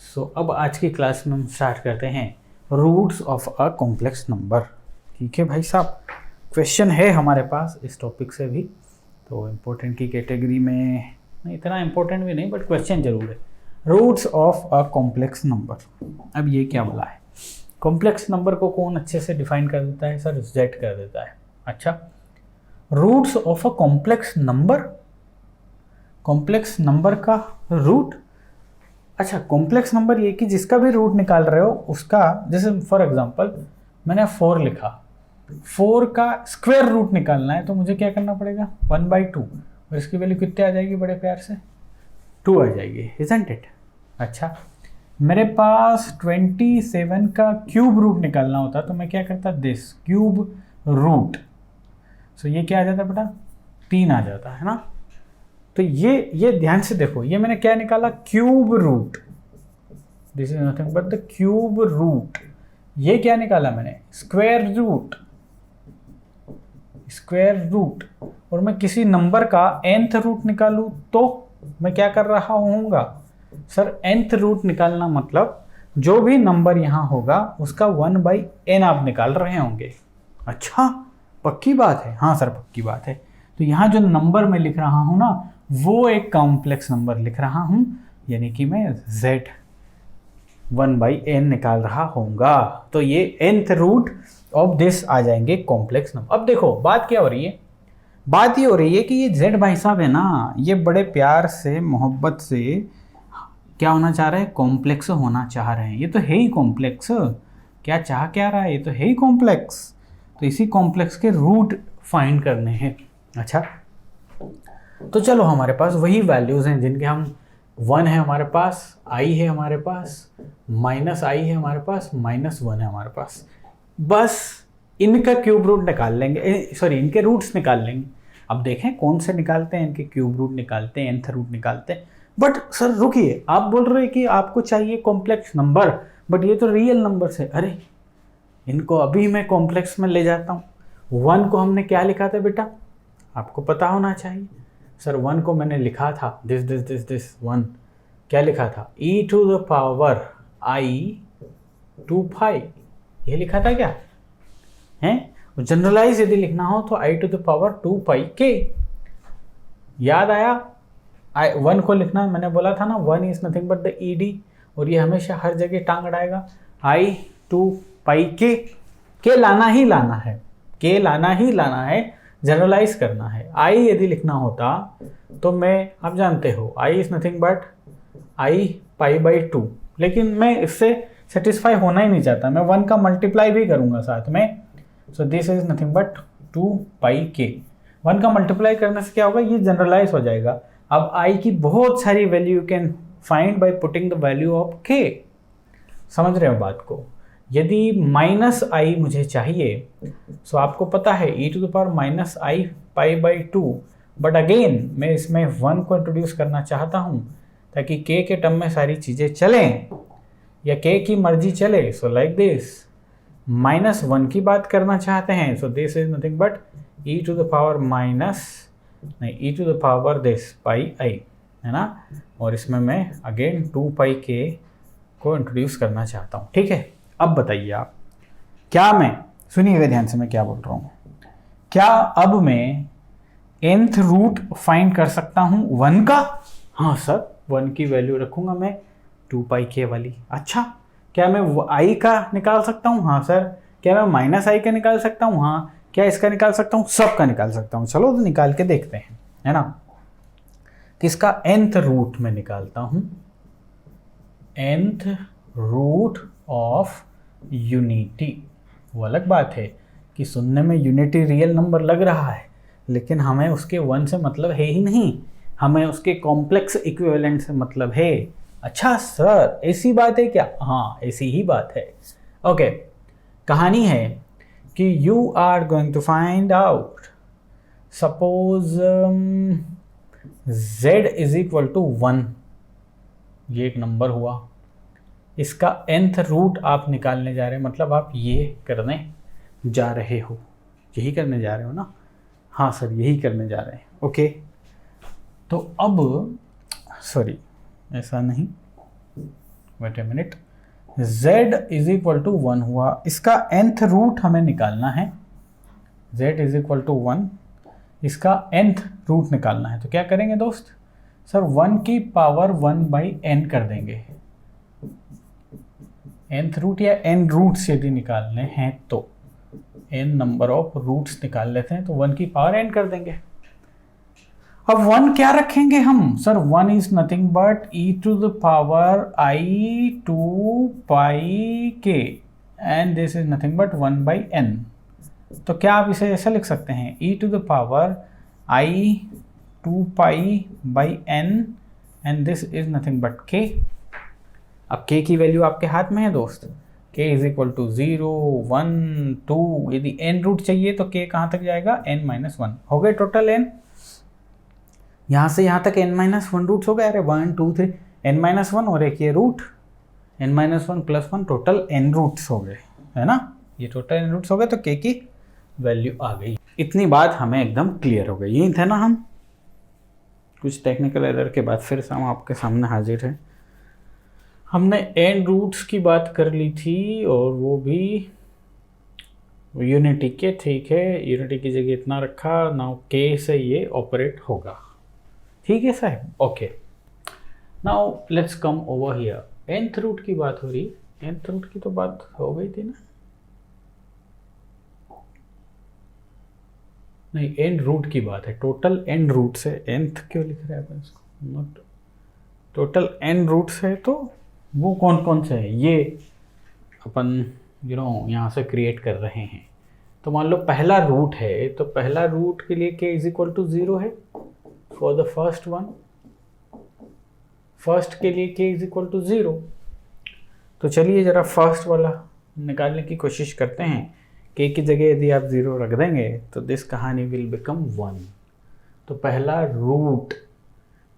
अब आज की क्लास में हम स्टार्ट करते हैं roots of a complex number. ठीक है भाई साहब, क्वेश्चन है हमारे पास इस टॉपिक से भी, तो इम्पोर्टेंट की कैटेगरी में नहीं, इतना इम्पोर्टेंट भी नहीं, बट क्वेश्चन जरूर है। Roots of a complex number. अब ये क्या बोला है? कॉम्प्लेक्स नंबर को कौन अच्छे से डिफाइन कर देता है? सर जेड कर देता है। अच्छा, roots of a complex number, complex number का रूट। अच्छा, कॉम्प्लेक्स नंबर ये कि जिसका भी रूट निकाल रहे हो उसका, जैसे फॉर एग्जांपल मैंने 4 लिखा, 4 का स्क्वायर रूट निकालना है तो मुझे क्या करना पड़ेगा? 1/2, और इसकी वैल्यू कितने आ जाएगी? बड़े प्यार से 2 आ जाएगी, इजंट इट? अच्छा, मेरे पास 27 का क्यूब रूट निकालना होता तो मैं क्या करता? This cube root. सो ये क्या आ जाता बेटा? 3 आ जाता है ना। तो ये ध्यान से देखो, ये मैंने क्या निकाला? Cube root. This is nothing but the cube root. ये क्या निकाला मैंने? Square root. Square root. और मैं किसी नंबर का nth रूट निकालूं तो मैं क्या कर रहा होऊंगा? सर nth रूट निकालना मतलब जो भी नंबर यहां होगा उसका 1/n आप निकाल रहे होंगे। अच्छा, पक्की बात है? हाँ सर पक्की बात है। तो यहाँ जो नंबर मैं लिख रहा हूँ ना, वो एक कॉम्प्लेक्स नंबर लिख रहा हूँ, यानी कि मैं z 1/n निकाल रहा होऊंगा। तो ये nth रूट ऑफ दिस आ जाएंगे कॉम्प्लेक्स नंबर। अब देखो बात क्या हो रही है? बात ये हो रही है कि ये z भाई साहब है ना, ये बड़े प्यार से मोहब्बत से क्या होना चाह रहे हैं? कॉम्प्लेक्स होना चाह रहे हैं। ये तो है ही कॉम्प्लेक्स। क्या चाह क्या रहा है? ये तो है ही कॉम्प्लेक्स। तो इसी कॉम्प्लेक्स के रूट फाइंड करने हैं। अच्छा, तो चलो हमारे पास वही वैल्यूज़ हैं जिनके हम 1 है हमारे पास, i है हमारे पास, -i है हमारे पास, -1 है हमारे पास। बस इनका क्यूब रूट निकाल लेंगे, सॉरी इनके रूट्स निकाल लेंगे। अब देखें कौन से निकालते हैं, इनके क्यूब रूट निकालते हैं, nth रूट निकालते हैं। बट सर रुकिए, आप बोल रहे हैं कि आपको चाहिए कॉम्प्लेक्स नंबर, बट ये तो रियल नंबर है। अरे इनको अभी मैं कॉम्प्लेक्स में ले जाता हूँ। 1 को हमने क्या लिखा था बेटा? आपको पता होना चाहिए। सर 1 को मैंने लिखा था दिस 1, क्या लिखा था? e⁻⁵ ये लिखा था क्या है? जनरलाइज यदि लिखना हो तो i⁻²πk। याद आया? 1 को लिखना मैंने बोला था ना, 1 is nothing but the ed, और ये हमेशा हर जगह टांग अड़ाएगा। i2πk, के लाना ही लाना है, के लाना ही लाना है, जनरलाइज करना है। i यदि लिखना होता तो मैं, आप जानते हो i is nothing but i π/2, लेकिन मैं इससे सेटिस्फाई होना ही नहीं चाहता, मैं 1 का मल्टीप्लाई भी करूंगा साथ में। सो this is nothing but 2πk। 1 का मल्टीप्लाई करने से क्या होगा? ये जनरलाइज हो जाएगा। अब i की बहुत सारी value you can find by putting the value of k। समझ रहे हो बात को? यदि -i मुझे चाहिए, सो आपको पता है e⁻⁻i π/2, बट अगेन मैं इसमें 1 को इंट्रोड्यूस करना चाहता हूँ ताकि k के टर्म में सारी चीज़ें चलें या k की मर्जी चले। सो लाइक दिस, -1 की बात करना चाहते हैं, सो this is nothing but e⁻πi है ना, और इसमें मैं अगेन 2πk को इंट्रोड्यूस करना चाहता हूँ। ठीक है, अब बताइए आप, क्या मैं, सुनिएगा ध्यान से मैं क्या बोल रहा हूँ, क्या अब मैं nth रूट फाइंड कर सकता हूँ 1 का? हाँ सर, 1 की वैल्यू रखूंगा मैं 2πk वाली। अच्छा, क्या मैं i का निकाल सकता हूँ? हाँ सर। क्या मैं -i का निकाल सकता हूँ? हाँ। क्या इसका निकाल सकता हूँ? सब का निकाल सकता हूँ। चलो तो निकाल के देखते हैं, है ना। किसका nth रूट में निकालता हूँ? nth root of unity. वो अलग बात है कि सुनने में यूनिटी रियल नंबर लग रहा है, लेकिन हमें उसके 1 से मतलब है ही नहीं, हमें उसके कॉम्प्लेक्स इक्विवेलेंट से मतलब है। अच्छा सर, ऐसी बात है क्या? हाँ ऐसी ही बात है। ओके, कहानी है कि you are going to find out, suppose z = 1, ये एक नंबर हुआ, इसका nth रूट आप निकालने जा रहे हैं, मतलब आप ये करने जा रहे हो, यही करने जा रहे हो ना? हाँ सर यही करने जा रहे हैं। ओके, तो अब सॉरी ऐसा नहीं, wait a minute, z is equal to 1 हुआ, इसका nth रूट हमें निकालना है, z इज इक्वल टू 1, इसका nth रूट निकालना है। तो क्या करेंगे दोस्त, सर 1 की पावर 1/n कर देंगे, nth रूट या n रूट्स यदि निकालने हैं तो n नंबर ऑफ रूट्स निकाल लेते हैं, तो 1 की पावर n कर देंगे। अब 1 क्या रखेंगे हम, sir 1 is nothing but e to the power i 2 pi k and this is nothing but 1/n। तो क्या आप इसे ऐसा लिख सकते हैं, e to the power i 2 pi by n and this is nothing but k। अब k की वैल्यू आपके हाथ में है दोस्त, k इज इक्वल टू 0 1 2, यदि n रूट चाहिए तो k कहाँ तक जाएगा, n-1 हो गए टोटल n, यहाँ से यहाँ तक n-1 रूट्स हो गए, अरे 1 2 3 n-1 और एक ये root n-1 plus 1, total n roots हो गए, है ना, ये टोटल n रूट्स हो गए, तो k की वैल्यू आ गई। इतनी बात हमें एकदम क्लियर हो गई, यही था ना, हम कुछ टेक्निकल एरर के बाद फिर से हम आपके सामने हाजिर हैं। हमने n रूट्स की बात कर ली थी और वो भी यूनिटी के, ठीक है, यूनिटी की जगह इतना रखा, नाउ k से ये ऑपरेट होगा, ठीक है साहब, okay. Now let's come over here, nth root की बात हो रही, nth रूट की तो बात हो गई थी ना, नहीं n रूट की बात है, टोटल n रूट से, nth क्यों लिख रहे हैं इसको, नॉट टोटल n रूट्स है, तो वो कौन कौन से है ये अपन यहाँ से क्रिएट कर रहे हैं। तो मान लो पहला रूट है, तो पहला रूट के लिए k इज इक्वल टू 0 है for the first one, first के लिए k इज इक्वल टू 0। तो चलिए जरा फर्स्ट वाला निकालने की कोशिश करते हैं, k की जगह यदि आप 0 रख देंगे तो दिस कहानी विल बिकम 1। तो पहला रूट,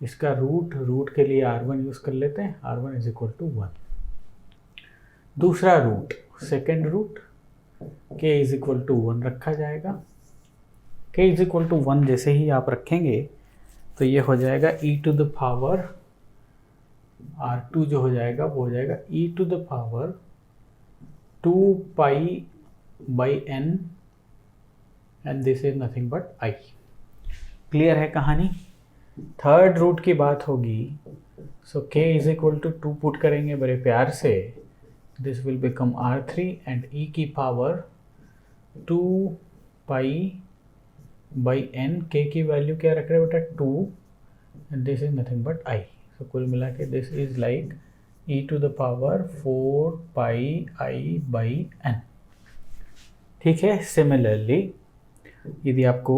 इसका रूट के लिए r1 यूज कर लेते हैं, r1 इज इक्वल टू 1। दूसरा root, second root, k is equal to 1 रखा जाएगा, k इज इक्वल टू 1 जैसे ही आप रखेंगे तो ये हो जाएगा e to the power r2, जो हो जाएगा वो हो जाएगा e to the power 2 pi by n and this is nothing but i। Clear है कहानी। थर्ड रूट की बात होगी, so k is equal to 2 put करेंगे बड़े प्यार से, this will become r3 and e की power 2 pi by n, k की वैल्यू क्या रख रहे हैं बेटा 2 and this is nothing but i। So कुल मिला के this is like e to the power 4 pi i by n, ठीक है। सिमिलरली यदि आपको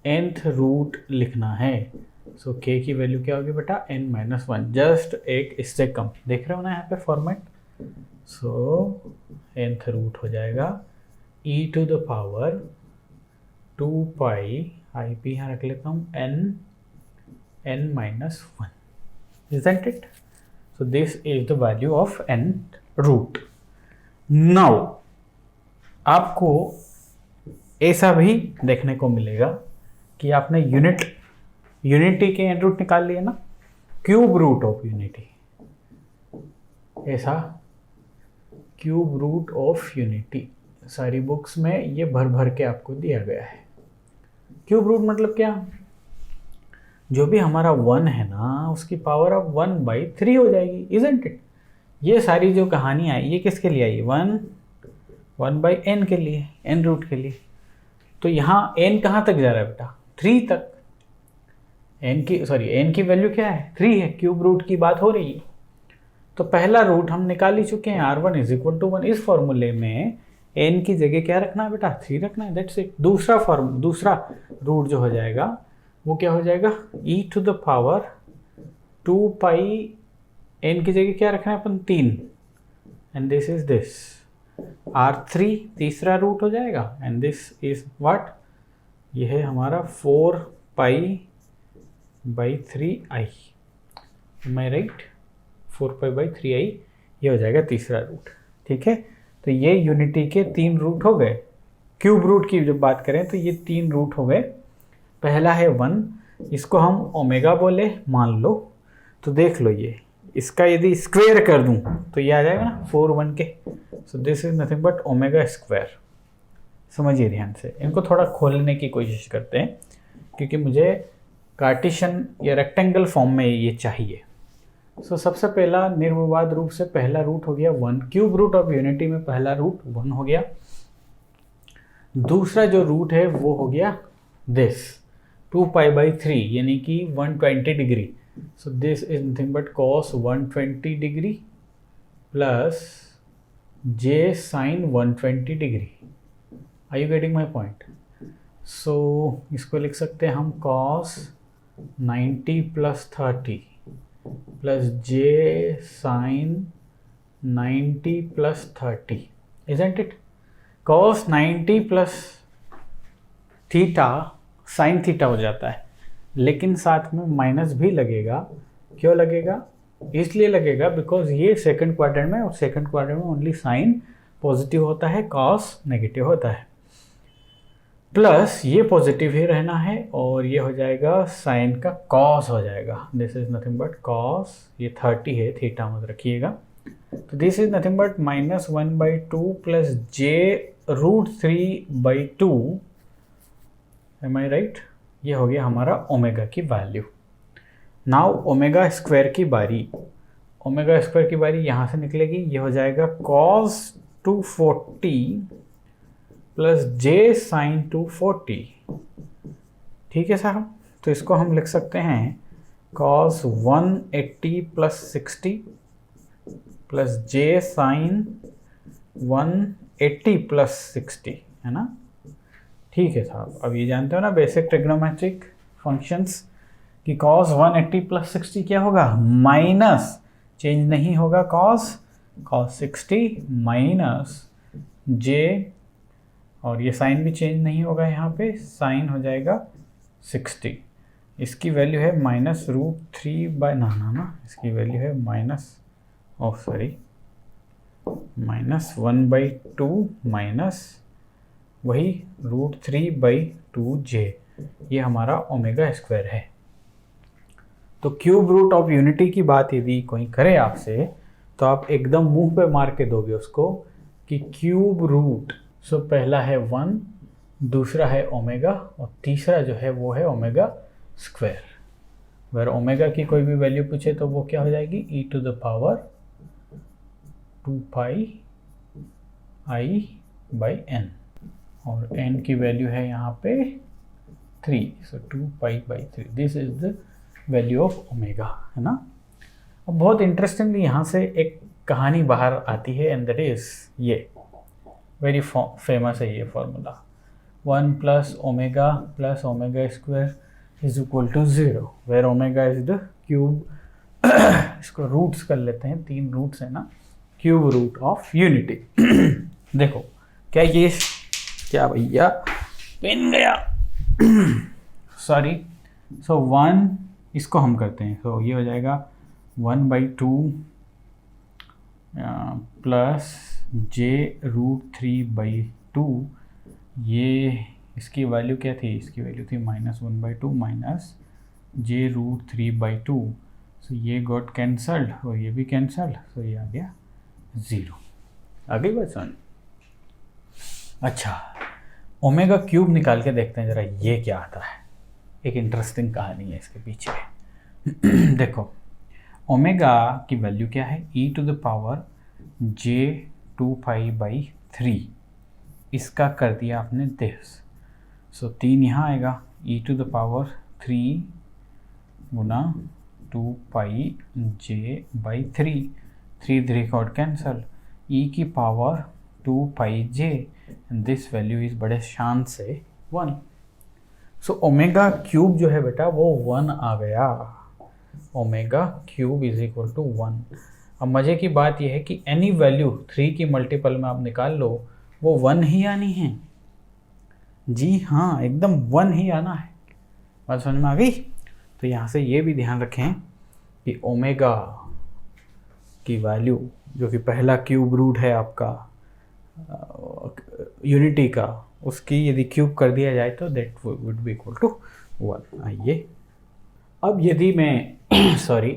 nth रूट लिखना है, सो k की वैल्यू क्या होगी बेटा n-1, जस्ट एक इससे कम, देख रहे हो ना यहाँ पे फॉर्मेट। सो nth रूट हो जाएगा e to the power 2 pi I P, यहाँ रख लेता हूँ n-1, isn't it? So this is the value of nth root. Now आपको ऐसा भी देखने को मिलेगा कि आपने यूनिटी के n रूट निकाल लिए ना, क्यूब रूट ऑफ यूनिटी, ऐसा क्यूब रूट ऑफ यूनिटी सारी बुक्स में ये भर भर के आपको दिया गया है। क्यूब रूट मतलब क्या, जो भी हमारा 1 है ना उसकी पावर अब 1/3 हो जाएगी, isn't it? ये सारी जो कहानी आई ये किसके लिए आई, 1/n के लिए, n रूट के लिए। तो यहाँ n कहाँ तक जा रहा है बेटा, 3 तक। n की वैल्यू क्या है, 3 है, क्यूब रूट की बात हो रही है। तो पहला रूट हम निकाल ही चुके हैं, r1 इज इक्वल टू 1। इस फॉर्मूले में n की जगह क्या रखना है बेटा, 3 रखना है, दैट्स इट। दूसरा रूट जो हो जाएगा वो क्या हो जाएगा, e to the power 2 pi, n की जगह क्या रखना है अपन 3, and this is this r3 तीसरा रूट हो जाएगा, एंड दिस इज व्हाट, ये है हमारा 4 pi by 3i, am I right, 4 pi by 3i, ये हो जाएगा तीसरा रूट, ठीक है। तो ये यूनिटी के 3 रूट हो गए। क्यूब रूट की जब बात करें तो ये 3 रूट हो गए। पहला है 1, इसको हम ओमेगा बोले मान लो, तो देख लो ये इसका यदि स्क्वायर कर दूं तो ये आ जाएगा ना 4 1 के। सो this is nothing but omega square. समझिए ध्यान से, इनको थोड़ा खोलने की कोशिश करते हैं क्योंकि मुझे कार्टेशियन या रेक्टेंगल फॉर्म में ये चाहिए। सो सबसे पहला निर्विवाद रूप से पहला रूट हो गया 1, क्यूब रूट ऑफ यूनिटी में पहला रूट 1 हो गया। दूसरा जो रूट है वो हो गया दिस 2π/3 यानी कि 120 degree. So this is nothing but cos 120 degree plus j sin 120 degree. Are you getting my point? So इसको लिख सकते हैं हम cos 90 + 30 plus j sin 90 + 30, isn't it? cos 90 plus theta sine theta हो जाता है, लेकिन साथ में माइनस भी लगेगा। क्यों लगेगा? इसलिए लगेगा बिकॉज ये सेकंड क्वाड्रेंट में, और सेकंड क्वाड्रेंट में ओनली साइन पॉजिटिव होता है, कॉस नेगेटिव होता है। प्लस ये पॉजिटिव ही रहना है और ये हो जाएगा साइन का कॉस हो जाएगा। This is nothing but cos, ये 30 है, थीटा मत रखिएगा। तो this is nothing but -1/2 plus j√3/2। Am I right? ये हो गया हमारा ओमेगा की वैल्यू। नाउ ओमेगा स्क्वायर की बारी, ओमेगा स्क्वायर की बारी यहाँ से निकलेगी, ये हो जाएगा cos 240 प्लस j sin 240। ठीक है साहब, तो इसको हम लिख सकते हैं cos 180 + 60 प्लस j sin 180 + 60, है ना? ठीक है साहब, अब ये जानते हो ना बेसिक ट्रिग्नोमेट्रिक फंक्शंस कि cos 180 + 60 क्या होगा? माइनस, चेंज नहीं होगा cos 60 माइनस j, और ये साइन भी चेंज नहीं होगा, यहाँ पे साइन हो जाएगा 60। इसकी वैल्यू है -√3 ना इसकी वैल्यू है -1/2 माइनस वही √3/2j। ये हमारा ओमेगा स्क्वायर है। तो क्यूब रूट ऑफ यूनिटी की बात यदि कोई करे आपसे तो आप एकदम मुंह पे मार के दोगे उसको कि क्यूब रूट। सो पहला है 1, दूसरा है ओमेगा, और तीसरा जो है वो है ओमेगा स्क्वायर। अगर ओमेगा की कोई भी वैल्यू पूछे तो वो क्या हो जाएगी? e⁻²πi/n, और n की वैल्यू है यहाँ पे 3, so 2π/3। This is the value of omega, है ना? अब बहुत इंटरेस्टिंगली यहाँ से एक कहानी बाहर आती है, एंड दैट इज ये वेरी फेमस है ये formula, 1 + omega + omega square is equal to 0, where omega is the cube. इसको रूट्स कर लेते हैं, 3 रूट्स है ना, क्यूब रूट ऑफ यूनिटी। देखो क्या ये, क्या भैया पेन गया, सॉरी। सो 1 इसको हम करते हैं, तो ये हो जाएगा 1/2 प्लस j√3/2। ये इसकी वैल्यू क्या थी? इसकी वैल्यू थी -1/2 माइनस j√3/2। सो ये गॉट कैंसल्ड और ये भी कैंसल्ड, सो ये आ गया 0। आ गई बात समझ? अच्छा, ओमेगा क्यूब निकाल के देखते हैं जरा ये क्या आता है। एक इंटरेस्टिंग कहानी है इसके पीछे। देखो ओमेगा की वैल्यू क्या है? e⁻j2π/3। इसका कर दिया आपने दिस, सो 3 यहाँ आएगा, e⁻3 Guna 2πj/3, 3 got cancel, e⁻2πj, and this value is बड़े शान से 1। सो ओमेगा क्यूब जो है बेटा वो 1 आ गया। Omega cube is equal to 1। अब मज़े की बात यह है कि एनी वैल्यू 3 की मल्टीपल में आप निकाल लो, वो 1 ही आनी है। जी हाँ, एकदम 1 ही आना है। बात समझ में आ गई? तो यहाँ से ये भी ध्यान रखें कि ओमेगा की वैल्यू जो कि पहला क्यूब रूट है आपका यूनिटी का, उसकी यदि क्यूब कर दिया जाए तो that would be equal to 1। आइए अब यदि मैं सॉरी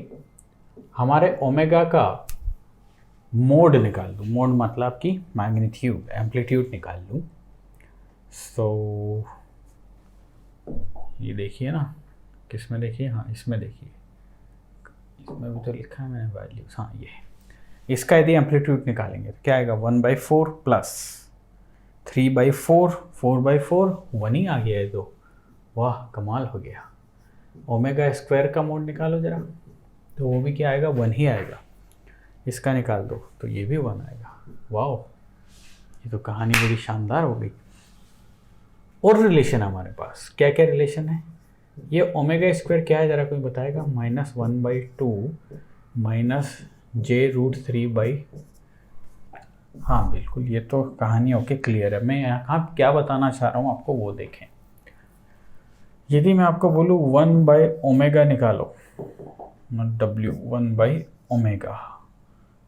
हमारे ओमेगा का मोड निकाल दूँ, मोड मतलब कि मैग्नीट्यूड, एम्पलीट्यूड निकाल लूँ। सो ये देखिए ना, किस में देखिए, हाँ इसमें देखिए, इसमें भी तो लिखा है मैंने वैल्यूज, हाँ ये इसका यदि एम्पलीट्यूड निकालेंगे तो क्या आएगा 1/4 प्लस 3/4, 4/4, 1 ही आ गया है तो, वाह कमाल हो गया। ओमेगा स्क्वायर का मोड निकालो जरा, तो वो भी क्या आएगा 1 ही आएगा। इसका निकाल दो तो ये भी 1 आएगा। वाह, ये तो कहानी बड़ी शानदार हो गई। और रिलेशन हमारे पास क्या क्या रिलेशन है, ये ओमेगा स्क्वायर क्या है जरा कोई बताएगा, -1/2 माइनस j√3/, हाँ बिल्कुल, ये तो कहानी ओके क्लियर है। मैं यहाँ क्या बताना चाह रहा हूँ आपको वो देखें। यदि मैं आपको बोलूँ 1/ओमेगा निकालो, W 1/ओमेगा,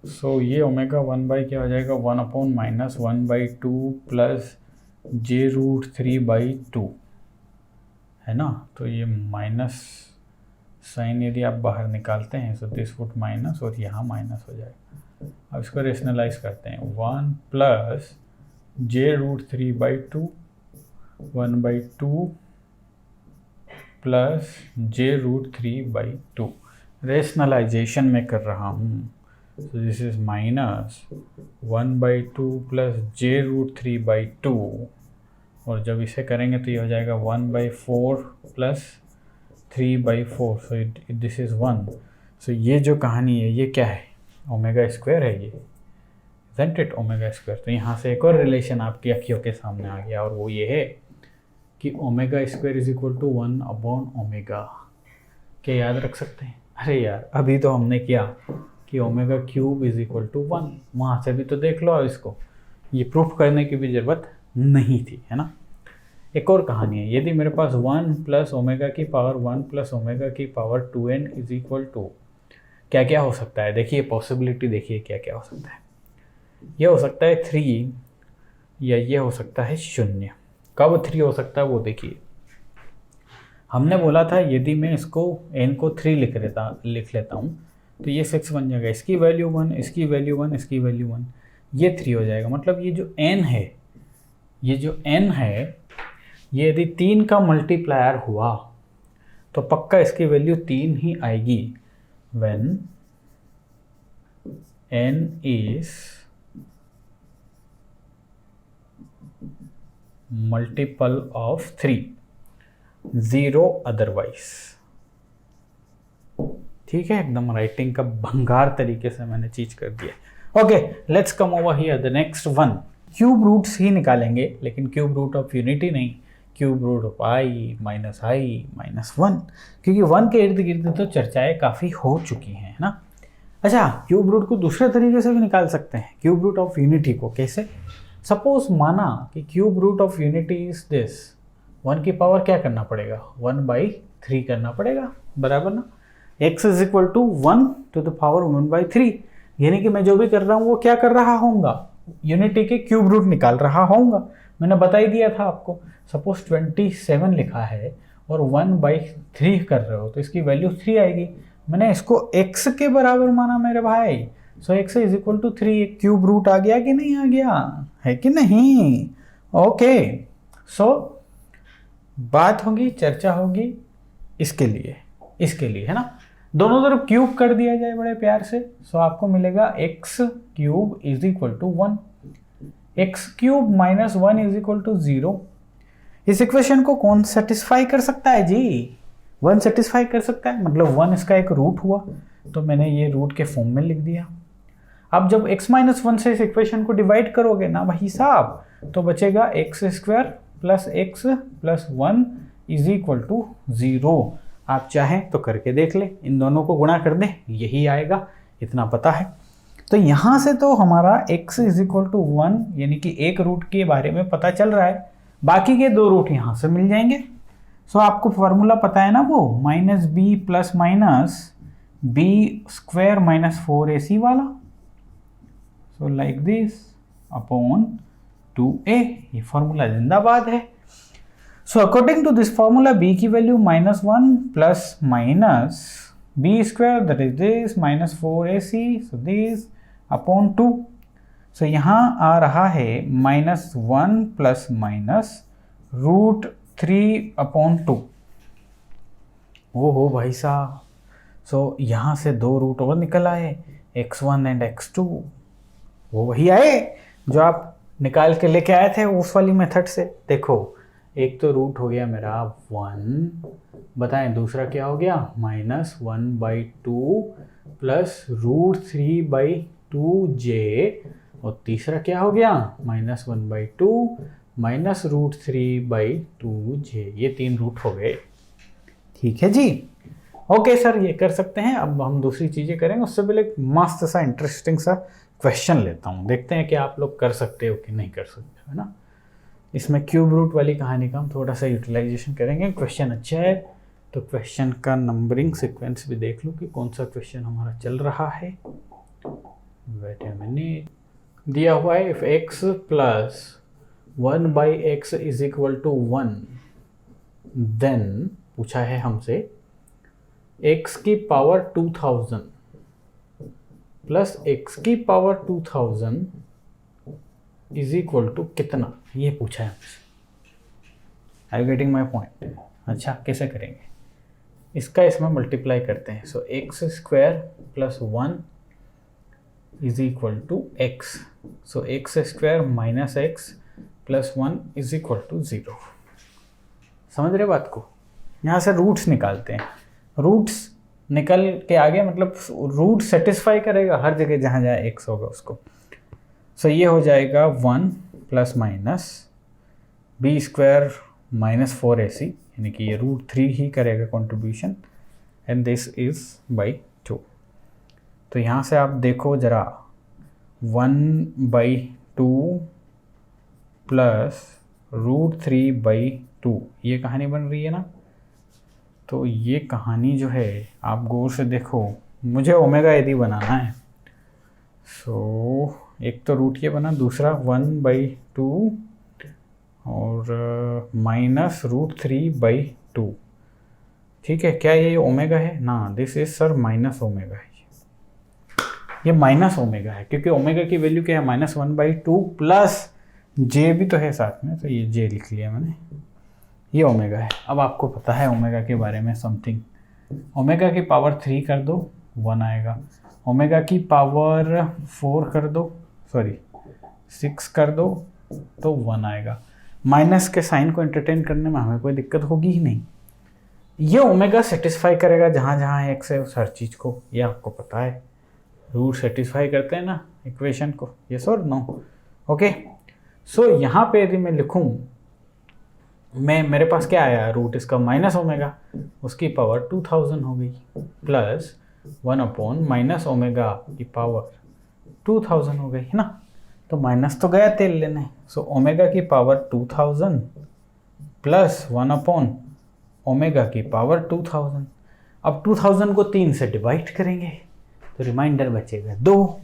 सो ये ओमेगा 1/ क्या हो जाएगा 1/-1/2 प्लस j√3/2 है ना। तो ये माइनस साइन यदि आप बाहर निकालते हैं तो दिस वुड माइनस और यहाँ माइनस हो जाएगा। अब इसको रेशनलाइज करते हैं, 1 plus j√3/2, 1/2 plus j√3/2, rationalisation में कर रहा हूँ। So this is minus 1/2 plus j√3/2, और जब इसे करेंगे तो ये हो जाएगा 1/4 प्लस 3/4, सो दिस इज़ 1। सो ये जो कहानी है ये क्या है, ओमेगा स्क्वायर है ये, isn't it ओमेगा स्क्वायर। तो यहाँ से एक और रिलेशन आपकी अखियों के सामने आ गया, और वो ये है कि omega square is equal to 1/ओमेगा। क्या याद रख सकते हैं? अरे यार अभी तो हमने किया कि omega cube is equal to 1, वहाँ से भी तो देख लो। अब इसको ये प्रूफ करने की भी ज़रूरत नहीं थी, है ना। एक और कहानी है, यदि मेरे पास 1 प्लस ओमेगा की पावर 1 प्लस ओमेगा की power 2n is equal to, क्या क्या हो सकता है, देखिए पॉसिबिलिटी देखिए क्या क्या हो सकता है। ये हो सकता है 3, या ये हो सकता है 0। कब 3 हो सकता है वो देखिए, हमने बोला था यदि मैं इसको n को 3 लिख लेता हूँ तो ये 6 बन जाएगा, इसकी वैल्यू 1, इसकी वैल्यू 1, इसकी वैल्यू 1, ये 3 हो जाएगा। मतलब ये जो n है, ये जो n है, ये यदि 3 का मल्टीप्लायर हुआ तो पक्का इसकी वैल्यू 3 ही आएगी। when n is multiple of 3, 0 otherwise. ठीक है, एकदम राइटिंग का भंगार तरीके से मैंने चीज कर दिया। Okay, let's come over here the next one. Cube roots ही निकालेंगे, लेकिन क्यूब रूट ऑफ यूनिटी नहीं, क्यूब रूट ऑफ i - 1, क्योंकि 1 के इर्द गिर्द तो चर्चाएं काफ़ी हो चुकी हैं, है ना। अच्छा, क्यूब रूट को दूसरे तरीके से भी निकाल सकते हैं, क्यूब रूट ऑफ यूनिटी को कैसे। सपोज माना कि cube root of unity is this, 1 की पावर क्या करना पड़ेगा 1/3 करना पड़ेगा, बराबर ना। x is equal to 1 to the power 1/3, यानी कि मैं जो भी कर रहा हूँ वो क्या कर रहा होऊंगा, यूनिटी के क्यूब रूट निकाल रहा होऊंगा। मैंने बता ही दिया था आपको। सपोज 27 लिखा है और 1/3 कर रहे हो तो इसकी वैल्यू 3 आएगी। मैंने इसको x के बराबर माना मेरे भाई, so x is equal to 3। Cube root आ गया कि नहीं आ गया, है कि नहीं। ओके, सो बात होगी, चर्चा होगी इसके लिए, है ना। दोनों तरफ क्यूब कर दिया जाए बड़े प्यार से, सो आपको मिलेगा x cube is equal to 1, x cube minus 1 is equal to 0। इस इक्वेशन को कौन सेटिस्फाई कर सकता है जी, 1 सेटिस्फाई कर सकता है, मतलब 1 इसका एक रूट हुआ, तो मैंने ये रूट के फॉर्म में लिख दिया। अब जब x माइनस 1 से इस इक्वेशन को डिवाइड करोगे ना भाई साहब, तो बचेगा x² plus x plus 1 is equal to 0। आप चाहें तो करके देख ले, इन दोनों को गुणा कर दें, यही आएगा, इतना पता है। तो यहाँ से तो हमारा x इज इक्वल टू 1 यानी कि एक रूट के बारे में पता चल रहा है, बाकी के 2 रूट यहाँ से मिल जाएंगे। सो आपको फॉर्मूला पता है ना वो, -b plus minus b² minus 4ac वाला, so like this upon 2a, ये फॉर्मूला जिंदाबाद है। So according to this formula b की value -1 plus minus b square that is this minus 4ac so this upon 2. सो यहाँ आ रहा है -1 plus minus √3/2। वो हो भाई साहब। सो यहाँ से 2 रूट और निकल आए, x1 एंड x2 वो वही आए जो आप निकाल के लेके आए थे उस वाली मेथड से। देखो एक तो रूट हो गया मेरा 1, बताएं दूसरा क्या हो गया -1/2 प्लस √3/2j, और तीसरा क्या हो गया -1/2 माइनस √3/2j। ये 3 रूट हो गए। ठीक है जी, ओके सर ये कर सकते हैं। अब हम दूसरी चीज़ें करेंगे, उससे पहले एक मस्त सा इंटरेस्टिंग सा क्वेश्चन लेता हूँ, देखते हैं कि आप लोग कर सकते हो कि नहीं कर सकते, है ना। इसमें क्यूब रूट वाली कहानी का हम थोड़ा सा यूटिलाइजेशन करेंगे। क्वेश्चन अच्छा है तो क्वेश्चन का नंबरिंग सीक्वेंस भी देख लो कि कौन सा क्वेश्चन हमारा चल रहा है। Wait a minute. दिया हुआ है if x plus 1/x is equal to 1, then पूछा है हमसे x की पावर 2000 प्लस x की पावर 2000 इज इक्वल टू कितना, ये पूछा है हमसे। I getting my point. अच्छा कैसे करेंगे इसका, इसमें मल्टीप्लाई करते हैं। So x square plus 1 is equal to x. So x square minus x plus 1 is equal to 0। समझ रहे बात को। यहाँ से रूट्स निकालते हैं। रूट्स निकल के आगे मतलब रूट सेटिस्फाई करेगा हर जगह जहाँ जहाँ एक्स होगा उसको। सो ये हो जाएगा 1 plus minus B square minus 4ac, यानी कि ये √3 ही करेगा contribution, and this is by 2। तो यहाँ से आप देखो जरा 1/2 प्लस √3/2 ये कहानी बन रही है ना। तो ये कहानी जो है आप गौर से देखो, मुझे ओमेगा यदि बनाना है सो एक तो रूट ये बना, दूसरा 1/2 और माइनस √3/2। ठीक है, क्या ये ओमेगा है ना, this is sir minus omega है। ये माइनस ओमेगा है क्योंकि ओमेगा की वैल्यू क्या है -1/2 प्लस जे भी तो है साथ में, तो ये जे लिख लिया मैंने, ये ओमेगा है। अब आपको पता है ओमेगा के बारे में समथिंग। ओमेगा की पावर 3 कर दो 1 आएगा, ओमेगा की पावर 4 कर दो, सॉरी 6 कर दो तो 1 आएगा। माइनस के साइन को एंटरटेन करने में हमें कोई दिक्कत होगी ही नहीं। ये ओमेगा सेटिस्फाई करेगा जहाँ जहाँ एक्स है उस हर चीज़ को, ये आपको पता है। रूट सेटिस्फाई करते हैं ना इक्वेशन को, यस और नो। ओके, सो यहाँ पे यदि मैं लिखूँ, मेरे पास क्या आया रूट इसका माइनस ओमेगा, उसकी पावर 2000 हो गई, प्लस 1 माइनस ओमेगा की पावर 2000 हो गई, है ना। तो माइनस तो गया तेल लेने। सो ओमेगा की पावर 2000 प्लस 1 ओमेगा की पावर 2000। अब 2000 को 3 से डिवाइड करेंगे तो रिमाइंडर बचेगा 2।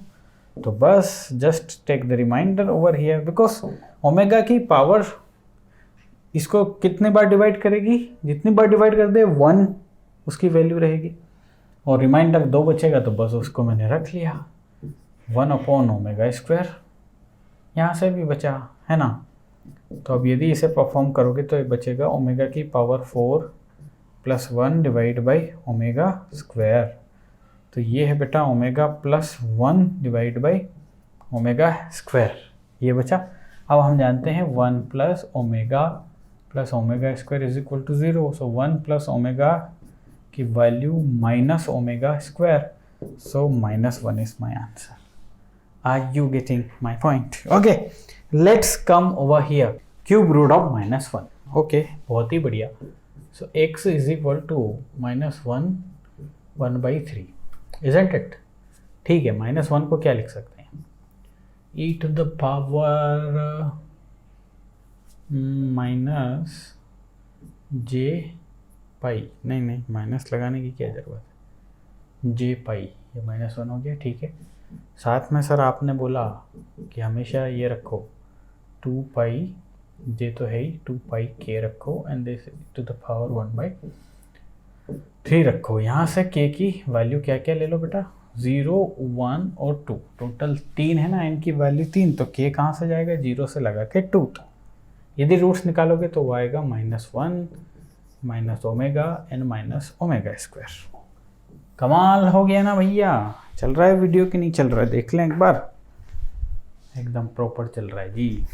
तो बस just take the remainder over here, because omega की पावर इसको कितने बार डिवाइड करेगी, जितनी बार डिवाइड कर दे 1 उसकी वैल्यू रहेगी, और रिमाइंडर 2 बचेगा तो बस उसको मैंने रख लिया 1/ओमेगा²। यहाँ से भी बचा, है ना। तो अब यदि इसे परफॉर्म करोगे तो ये बचेगा ओमेगा की पावर 4 प्लस 1 डिवाइड बाई ओमेगा²। तो ये है बेटा ओमेगा प्लस 1 डिवाइड बाई ओमेगा², ये बचा। अब हम जानते हैं 1 प्लस ओमेगा² is equal to 0। So 1 plus omega की वैल्यू माइनस ओमेगा², so -1 is my answer. Are you getting my point? Okay, let's come over here. Cube root of -1. Okay, बहुत ही बढ़िया। So x is equal to -1 1/3, isn't it? ठीक है, -1 को क्या लिख सकते हैं, e to the power minus j पाई, नहीं माइनस लगाने की क्या ज़रूरत है, j पाई, ये -1 हो गया। ठीक है, साथ में सर आपने बोला कि हमेशा ये रखो 2 पाई, जे तो है ही 2 पाई k रखो, and this to the power 1/। 3 रखो। यहाँ से k की वैल्यू क्या क्या ले लो बेटा, 0, 1 और 2, टोटल 3 है ना, n की वैल्यू 3, तो k कहाँ से जाएगा, 0 से लगा के 2 तक। यदि रूट्स निकालोगे तो वो आएगा -1 minus omega n minus omega square. कमाल हो गया ना भैया। चल रहा है वीडियो कि नहीं चल रहा है, देख लें एक बार। एकदम प्रॉपर चल रहा है जी।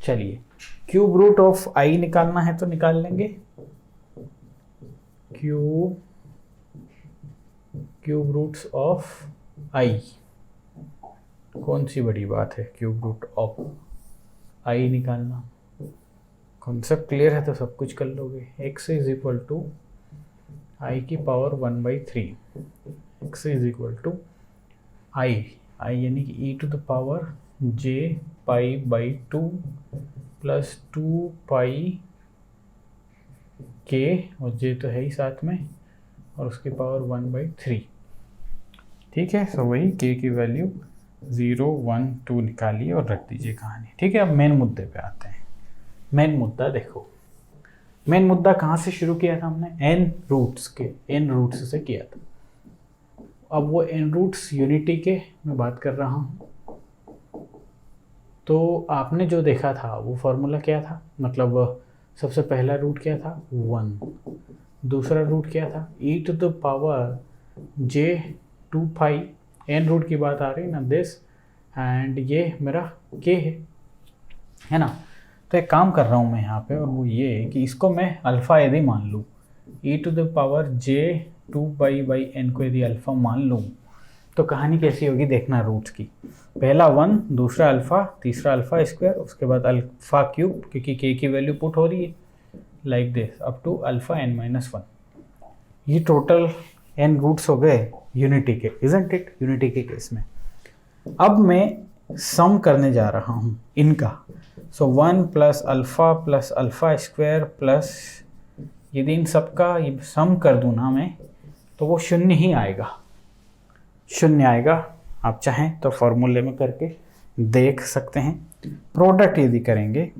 चलिए, क्यूब रूट ऑफ i निकालना है तो निकाल लेंगे। क्यूब रूट्स ऑफ i, कौन सी बड़ी बात है क्यूब रूट ऑफ i निकालना। कॉन्सेप्ट क्लियर है तो सब कुछ कर लोगे। x is equal to i की power 1/3, x is equal to i यानी कि e to the power j π/2 plus 2 pi k, और j तो है ही साथ में, और उसकी पावर 1/3। ठीक है, सो वही k की वैल्यू 0, 1, 2 निकालिए और रख दीजिए कहानी। ठीक है, अब मेन मुद्दे पे आते हैं। मेन मुद्दा देखो, मेन मुद्दा कहाँ से शुरू किया था हमने, n रूट्स से किया था। अब वो n रूट्स यूनिटी के मैं बात कर रहा हूँ। तो आपने जो देखा था वो फॉर्मूला क्या था, मतलब सबसे पहला रूट क्या था 1, दूसरा रूट क्या था e to the power j 2 pi, n root की बात आ रही ना दिस, एंड ये मेरा k है ना। तो एक काम कर रहा हूँ मैं यहाँ पे, और वो ये कि इसको मैं अल्फ़ा यदि मान लूँ, e to the power j 2 pi by n को यदि अल्फ़ा मान लूँ, तो कहानी कैसी होगी देखना रूट्स की। पहला 1, दूसरा अल्फ़ा, तीसरा अल्फ़ा स्क्वायर, उसके बाद अल्फ़ा क्यूब, क्योंकि k की वैल्यू पुट हो रही है like this up to alpha n-1। ये टोटल n रूट्स हो गए यूनिटी के, इजंट इट, यूनिटी के केस में। अब मैं सम करने जा रहा हूँ इनका। So 1 plus alpha square plus, यदि इन सबका सम कर दूँ ना मैं, तो वो 0 ही आएगा, 0 आएगा। आप चाहें तो फॉर्मूले में करके देख सकते हैं। प्रोडक्ट यदि करेंगे,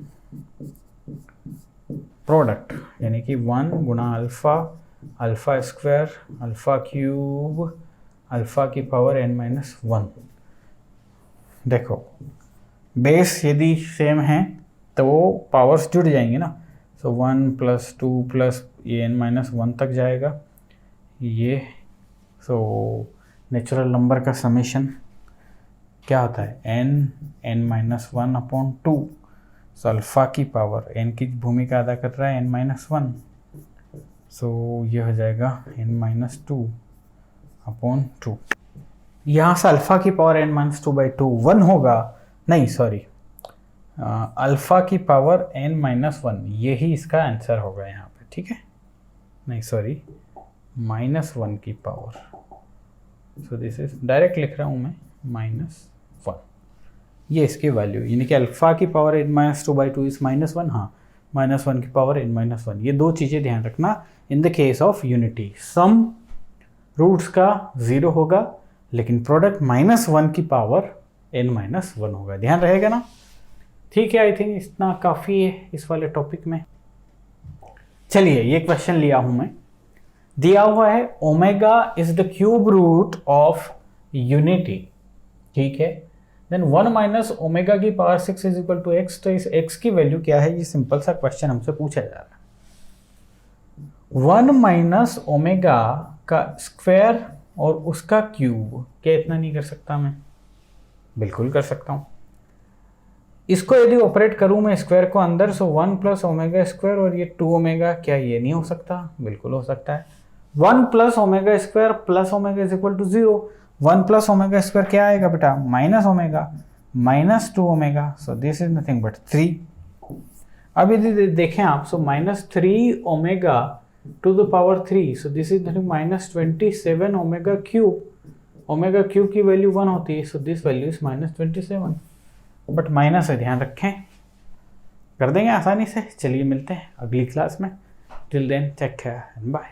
प्रोडक्ट यानी कि 1 गुणा alpha square, alpha cube, alpha की पावर n-1। देखो बेस यदि सेम है तो वो पावर्स जुड़ जाएंगी ना। सो 1 प्लस 2 प्लस ये n-1 तक जाएगा ये। सो नेचुरल नंबर का समेशन क्या होता है, n-1 अपॉन 2। सो अल्फ़ा की पावर n की भूमिका अदा कर रहा है n-1, सो ये हो जाएगा n-2 अपॉन 2। यहाँ से अल्फ़ा की पावर n-2/2 1 होगा, नहीं सॉरी, अल्फ़ा की पावर n-1, यही इसका आंसर होगा यहाँ पे। ठीक है, नहीं सॉरी, -1 की power, so this is direct लिख रहा हूँ मैं -1, ये इसकी वैल्यू, यानी कि अल्फ़ा की पावर n-2/2 इज -1। हाँ, -1 की पावर n-1, ये दो चीज़ें ध्यान रखना in the case of unity. Sum roots का 0 होगा, लेकिन प्रोडक्ट -1 की पावर n-1 होगा, ध्यान रहेगा ना। ठीक है, आई थिंक इतना काफ़ी है इस वाले टॉपिक में। चलिए, ये क्वेश्चन लिया हूं मैं, दिया हुआ है omega is the cube root of unity. ठीक है, देन 1 माइनस ओमेगा की power 6 is equal to X. तो इस x की वैल्यू क्या है, ये सिंपल सा क्वेश्चन हमसे पूछा जा रहा है। 1 माइनस ओमेगा का स्क्वायर और उसका क्यूब, क्या इतना नहीं कर सकता मैं? बिल्कुल कर सकता हूं। इसको यदि ऑपरेट करूं मैं स्क्वायर को अंदर, सो 1 प्लस ओमेगा स्क्वायर और ये 2 ओमेगा, क्या ये नहीं हो सकता? बिल्कुल हो सकता है। 1 plus omega square plus omega is equal to 0। 1 plus omega square क्या आएगा बेटा? Minus omega, minus 2 omega, so this is nothing but 3। अब यदि देखें आप, so -3 omega to the power 3, so this is nothing -27 omega cube. Omega cube की value 1 होती है, so this value is -27, but minus है, ध्यान रखें। कर देंगे आसानी से। चलिए मिलते हैं अगली क्लास में। Till then take care and bye.